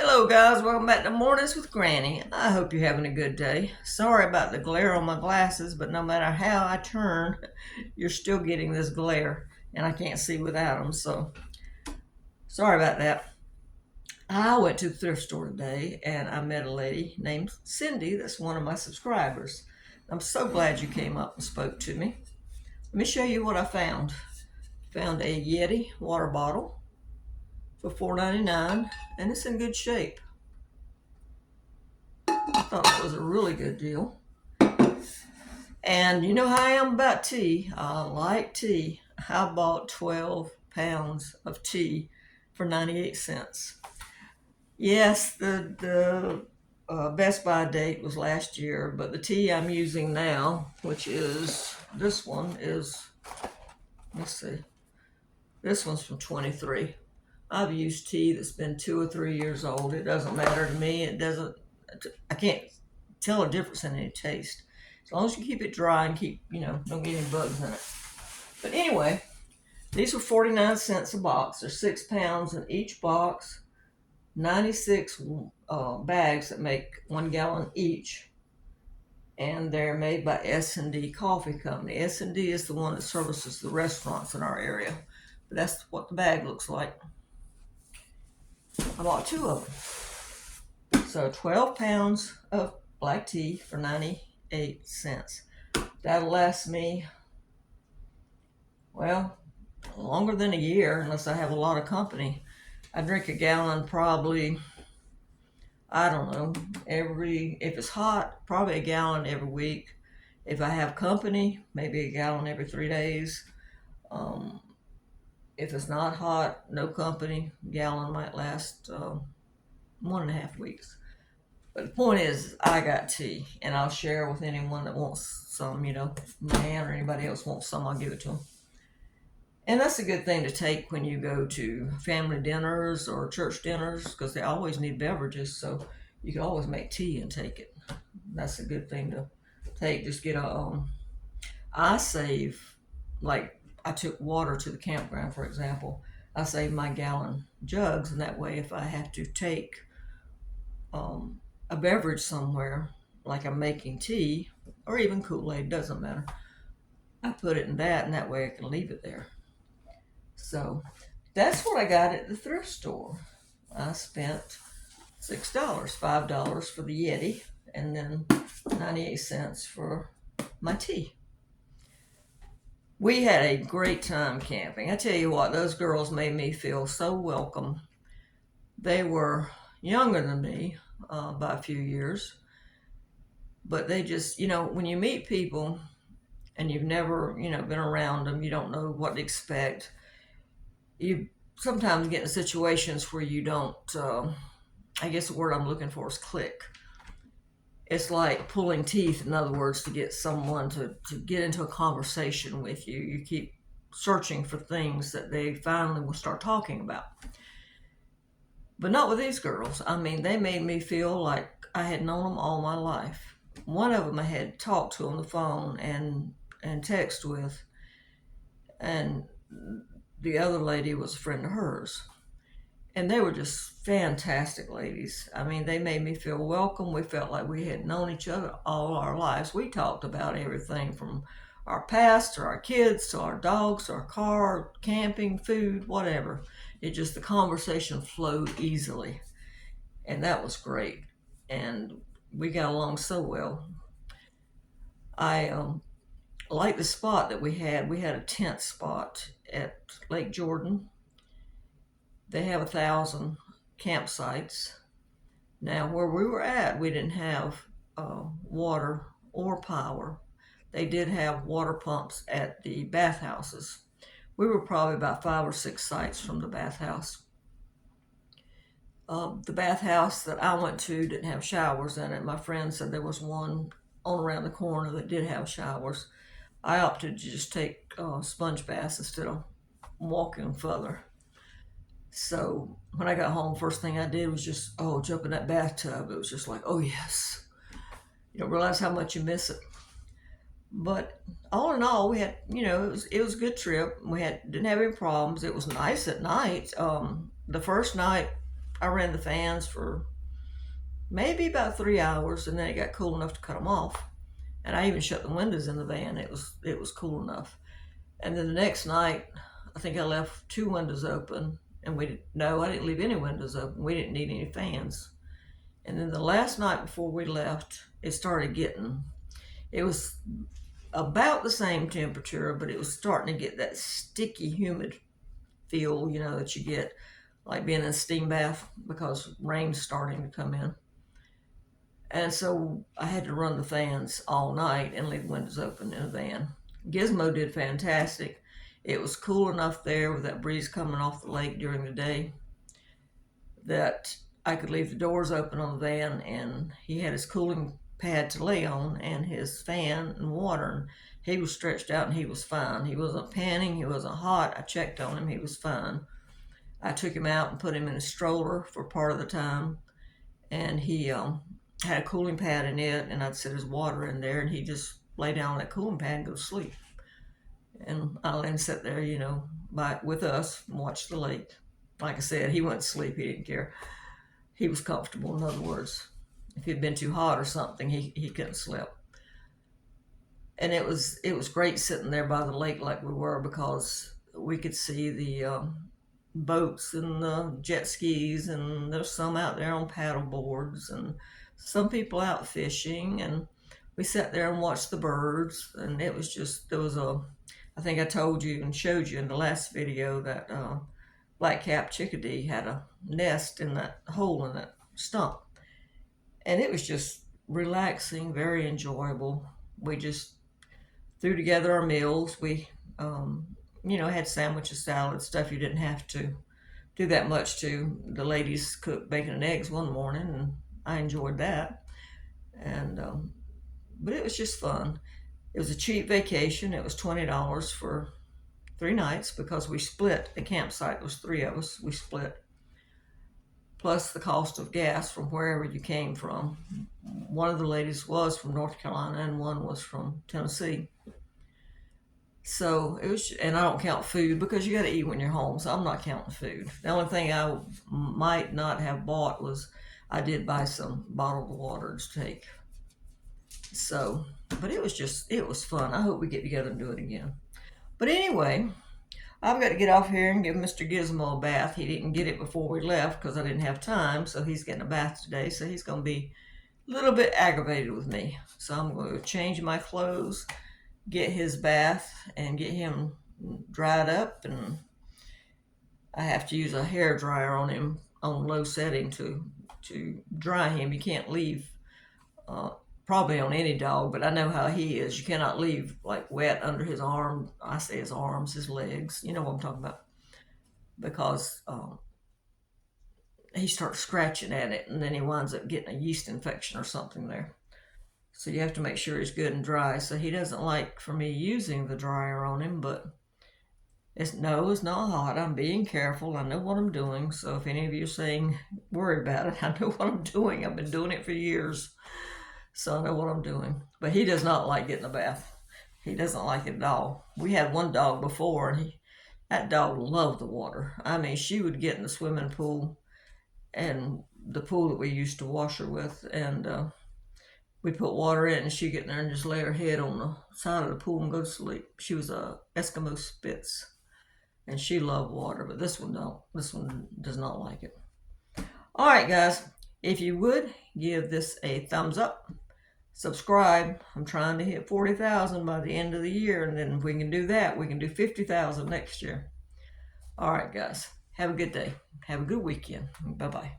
Hello guys, welcome back to Mornings with Granny. I hope you're having a good day. Sorry about the glare on my glasses, but no matter how I turn, you're still getting this glare, and I can't see without them, so sorry about that. I went to the thrift store today, and I met a lady named Cindy that's one of my subscribers. I'm so glad you came up and spoke to me. Let me show you what I found. Found a Yeti water bottle for $4.99, and it's in good shape. I thought that was a really good deal. And you know how I am about tea. I like tea. I bought 12 pounds of tea for 98 cents. Yes, the Best Buy date was last year, but the tea I'm using now, which is this one, is, let's see, this one's from 23. I've used tea that's been 2 or 3 years old. It doesn't matter to me. I can't tell a difference in any taste. As long as you keep it dry and don't get any bugs in it. But anyway, these were 49 cents a box. There's 6 pounds in each box, 96 bags that make 1 gallon each. And they're made by S&D Coffee Company. S&D is the one that services the restaurants in our area. But that's what the bag looks like. I bought 2 of them. So 12 pounds of black tea for 98 cents. That'll last me, well, longer than a year unless I have a lot of company. I drink a gallon probably, I don't know, if it's hot, probably a gallon every week. If I have company, maybe a gallon every 3 days. If it's not hot, no company, gallon might last 1.5 weeks. But the point is, I got tea, and I'll share with anyone that wants some, man or anybody else wants some, I'll give it to them. And that's a good thing to take when you go to family dinners or church dinners, because they always need beverages, so you can always make tea and take it. That's a good thing to take. Just get I save, like, I took water to the campground, for example. I save my gallon jugs, and that way if I have to take a beverage somewhere, like I'm making tea or even Kool-Aid, doesn't matter, I put it in that, and that way I can leave it there. So that's what I got at the thrift store. I spent $6, $5 for the Yeti, and then 98 cents for my tea. We had a great time camping. I tell you what, those girls made me feel so welcome. They were younger than me by a few years, but they just, when you meet people and you've never, been around them, you don't know what to expect. You sometimes get in situations where you don't, I guess the word I'm looking for is click. It's like pulling teeth, in other words, to get someone to get into a conversation with you. You keep searching for things that they finally will start talking about. But not with these girls. I mean, they made me feel like I had known them all my life. One of them I had talked to on the phone and text with, and the other lady was a friend of hers. And they were just fantastic ladies. I mean, they made me feel welcome. We felt like we had known each other all our lives. We talked about everything from our past to our kids to our dogs to our car, camping, food, whatever. The conversation flowed easily. And that was great. And we got along so well. I liked the spot that we had. We had a tent spot at Lake Jordan. They have 1,000 campsites. Now, where we were at, we didn't have water or power. They did have water pumps at the bathhouses. We were probably about 5 or 6 sites from the bathhouse. The bathhouse that I went to didn't have showers in it. My friend said there was one on around the corner that did have showers. I opted to just take sponge baths instead of walking further. So when I got home, first thing I did was just, jump in that bathtub. It was just like, oh yes. You don't realize how much you miss it. But all in all, we had, it was a good trip. We didn't have any problems. It was nice at night. The first night, I ran the fans for maybe about 3 hours, and then it got cool enough to cut them off. And I even shut the windows in the van. It was cool enough. And then the next night, I think I left 2 windows open, and I didn't leave any windows open. We didn't need any fans. And then the last night before we left, it was about the same temperature, but it was starting to get that sticky, humid feel, that you get like being in a steam bath because rain's starting to come in. And so I had to run the fans all night and leave the windows open in the van. Gizmo did fantastic. It was cool enough there with that breeze coming off the lake during the day that I could leave the doors open on the van, and he had his cooling pad to lay on and his fan and water, and he was stretched out and he was fine. He wasn't panting, he wasn't hot. I checked on him, he was fine. I took him out and put him in a stroller for part of the time, and he had a cooling pad in it, and I'd set his water in there, and he just lay down on that cooling pad and go to sleep. And I let him sit there, with us and watch the lake. Like I said, he went to sleep, he didn't care. He was comfortable, in other words. If it had been too hot or something, he couldn't sleep. And it was great sitting there by the lake like we were, because we could see the boats and the jet skis, and there's some out there on paddle boards, and some people out fishing, and we sat there and watched the birds. And it was just, I think I told you and showed you in the last video that black-capped chickadee had a nest in that hole in that stump. And it was just relaxing, very enjoyable. We just threw together our meals. We, had sandwiches, salads, stuff you didn't have to do that much to. The ladies cooked bacon and eggs one morning, and I enjoyed that. And but it was just fun. It was a cheap vacation. It was $20 for 3 nights because we split a campsite. It was 3 of us. We split. Plus the cost of gas from wherever you came from. One of the ladies was from North Carolina and one was from Tennessee. So it was, and I don't count food because you got to eat when you're home, so I'm not counting food. The only thing I might not have bought was I did buy some bottled water to take. So, but it was fun. I hope we get together and do it again. But anyway, I've got to get off here and give Mr. Gizmo a bath. He didn't get it before we left because I didn't have time, so he's getting a bath today. So he's going to be a little bit aggravated with me. So I'm going to change my clothes, get his bath, and get him dried up. And I have to use a hair dryer on him on low setting to dry him. You can't leave, probably on any dog, but I know how he is. You cannot leave like wet under his arm. I say his arms, his legs. You know what I'm talking about. Because he starts scratching at it, and then he winds up getting a yeast infection or something there. So you have to make sure he's good and dry. So he doesn't like for me using the dryer on him, but it's not hot. I'm being careful. I know what I'm doing. So if any of you are saying, worry about it, I know what I'm doing. I've been doing it for years. So I know what I'm doing. But he does not like getting a bath. He doesn't like it at all. We had one dog before, and that dog loved the water. I mean, she would get in the swimming pool, and the pool that we used to wash her with, and we put water in, and she'd get in there and just lay her head on the side of the pool and go to sleep. She was a Eskimo Spitz, and she loved water, but this one don't. This one does not like it. All right, guys, if you would, give this a thumbs up. Subscribe. I'm trying to hit 40,000 by the end of the year, and then if we can do that, we can do 50,000 next year. All right, guys. Have a good day. Have a good weekend. Bye-bye.